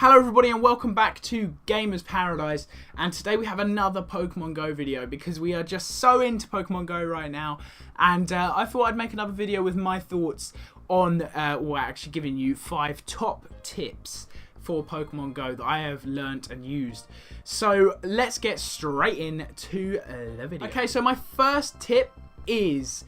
Hello everybody and welcome back to Gamers Paradise, and today we have another Pokemon Go video because we are just so into Pokemon Go right now, and I thought I'd make another video with my thoughts on, well, actually giving you 5 top tips for Pokemon Go that I have learnt and used. So let's get straight into the video. Okay, so my first tip is,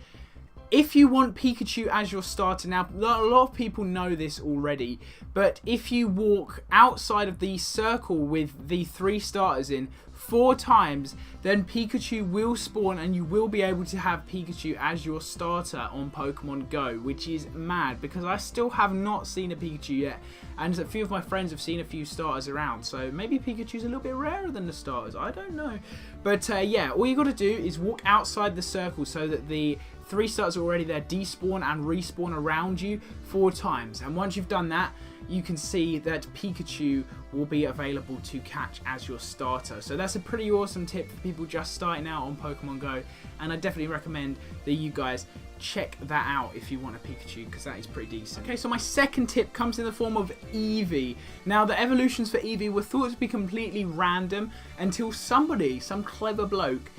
if you want Pikachu as your starter, now a lot of people know this already, but if you walk outside of the circle with the 3 starters in 4 times, then Pikachu will spawn and you will be able to have Pikachu as your starter on Pokemon Go, which is mad because I still have not seen a Pikachu yet, and a few of my friends have seen a few starters around, so maybe Pikachu's a little bit rarer than the starters, I don't know. But yeah, all you got to do is walk outside the circle so that the 3 starters are already there, despawn and respawn around you 4 times, and once you've done that, you can see that Pikachu will be available to catch as your starter. So that's a pretty awesome tip for people just starting out on Pokemon Go, and I definitely recommend that you guys check that out if you want a Pikachu, because that is pretty decent. Okay, so my second tip comes in the form of Eevee. Now, the evolutions for Eevee were thought to be completely random until somebody, some clever bloke,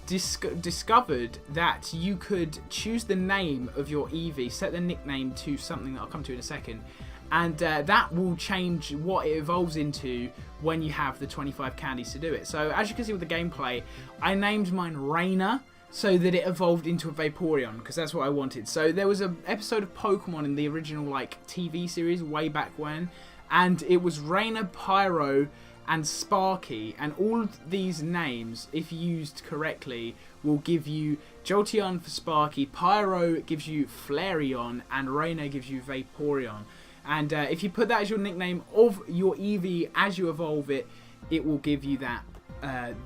discovered that you could choose the name of your Eevee, set the nickname to something that I'll come to in a second, and that will change what it evolves into when you have the 25 candies to do it. So as you can see with the gameplay, I named mine Rainer so that it evolved into a Vaporeon, because that's what I wanted. So there was an episode of Pokemon in the original TV series way back when, and it was Rainer, Pyro and Sparky, and all of these names, if used correctly, will give you Jolteon for Sparky, Pyro gives you Flareon, and Rainer gives you Vaporeon. And if you put that as your nickname of your Eevee as you evolve it, it will give you that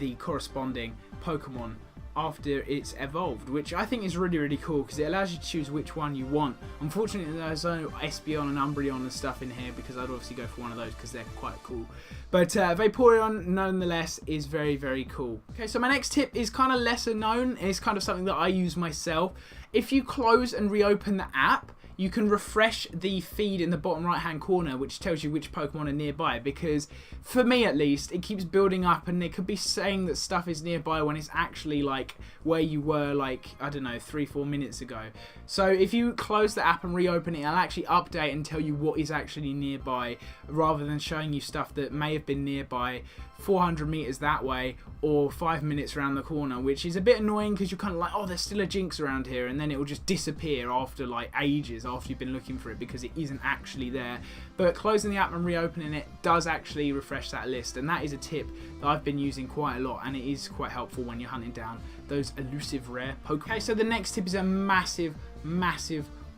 the corresponding Pokemon after it's evolved, which I think is really, really cool because it allows you to choose which one you want. Unfortunately, there's no Espeon and Umbreon and stuff in here because I'd obviously go for one of those because they're quite cool. But Vaporeon, nonetheless, is very, very cool. Okay, so my next tip is kind of lesser known. It's kind of something that I use myself. If you close and reopen the app, you can refresh the feed in the bottom right hand corner, which tells you which Pokemon are nearby, because for me at least it keeps building up and it could be saying that stuff is nearby when it's actually like where you were, like, I don't know, 3-4 minutes ago. So if you close the app and reopen it, it'll actually update and tell you what is actually nearby, rather than showing you stuff that may have been nearby 400 meters that way or 5 minutes around the corner, which is a bit annoying because you're kind of like, oh, there's still a Jinx around here, and then it will just disappear after like ages after you've been looking for it because it isn't actually there. But closing the app and reopening it does actually refresh that list, and that is a tip that I've been using quite a lot, and it is quite helpful when you're hunting down those elusive rare Pokemon. Okay, so the next tip is a massive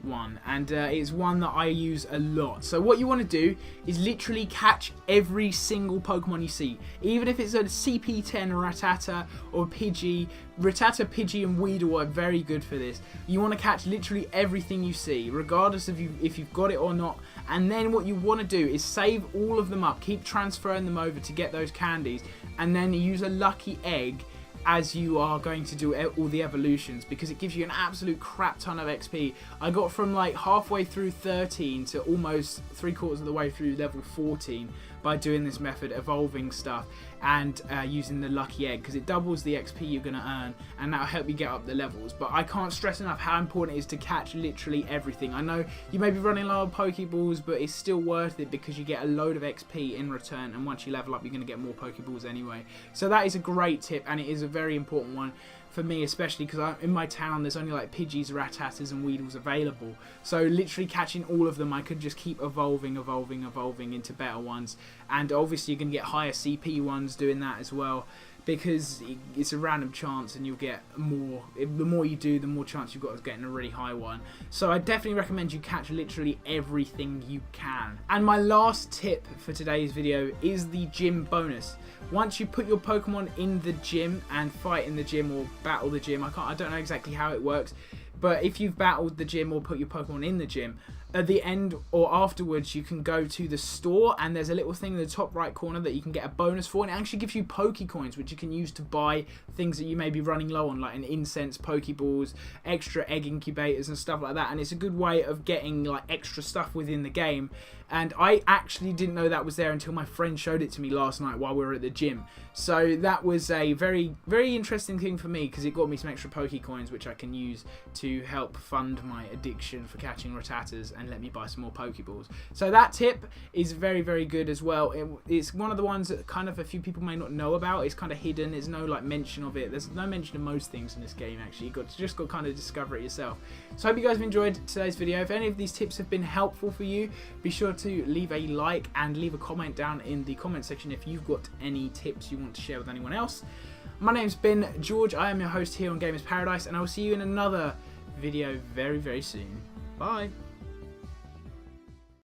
one, and it's one that I use a lot. So what you want to do is literally catch every single Pokemon you see, even if it's a CP10 Rattata or Pidgey. Rattata, Pidgey and Weedle are very good for this. You want to catch literally everything you see, regardless of if you've got it or not, and then what you want to do is save all of them up, keep transferring them over to get those candies, and then use a lucky egg as you are going to do all the evolutions, because it gives you an absolute crap ton of XP. I got from like halfway through 13 to almost 3/4 of the way through level 14 by doing this method, evolving stuff and using the lucky egg, because it doubles the XP you're going to earn, and that'll help you get up the levels. But I can't stress enough how important it is to catch literally everything. I know you may be running low on Pokeballs, but it's still worth it because you get a load of XP in return, and once you level up you're going to get more Pokeballs anyway. So that is a great tip, and it is a very important one for me, especially because in my town there's only like Pidgeys, Rattatas and Weedles available. So literally catching all of them, I could just keep evolving into better ones, and obviously you're going to get higher CP ones doing that as well, because it's a random chance and you'll get more. The more you do, the more chance you've got of getting a really high one. So I definitely recommend you catch literally everything you can. And my last tip for today's video is the gym bonus. Once you put your Pokemon in the gym and fight in the gym or battle the gym, I don't know exactly how it works, but if you've battled the gym or put your Pokemon in the gym, at the end or afterwards you can go to the store, and there's a little thing in the top right corner that you can get a bonus for, and it actually gives you Pokecoins, which you can use to buy things that you may be running low on, like an incense, Pokeballs, extra egg incubators and stuff like that. And it's a good way of getting like extra stuff within the game, and I actually didn't know that was there until my friend showed it to me last night while we were at the gym. So that was a very, very interesting thing for me, because it got me some extra Pokecoins which I can use to help fund my addiction for catching Rattatas and let me buy some more Pokeballs. So that tip is very, very good as well. It's one of the ones that kind of a few people may not know about. It's kind of hidden. There's no like mention of it. There's no mention of most things in this game actually. You just got to kind of discover it yourself. So I hope you guys have enjoyed today's video. If any of these tips have been helpful for you, be sure to leave a like and leave a comment down in the comment section if you've got any tips you want to share with anyone else. My name's been George. I am your host here on Gamers Paradise, and I will see you in another video very, very soon. Bye.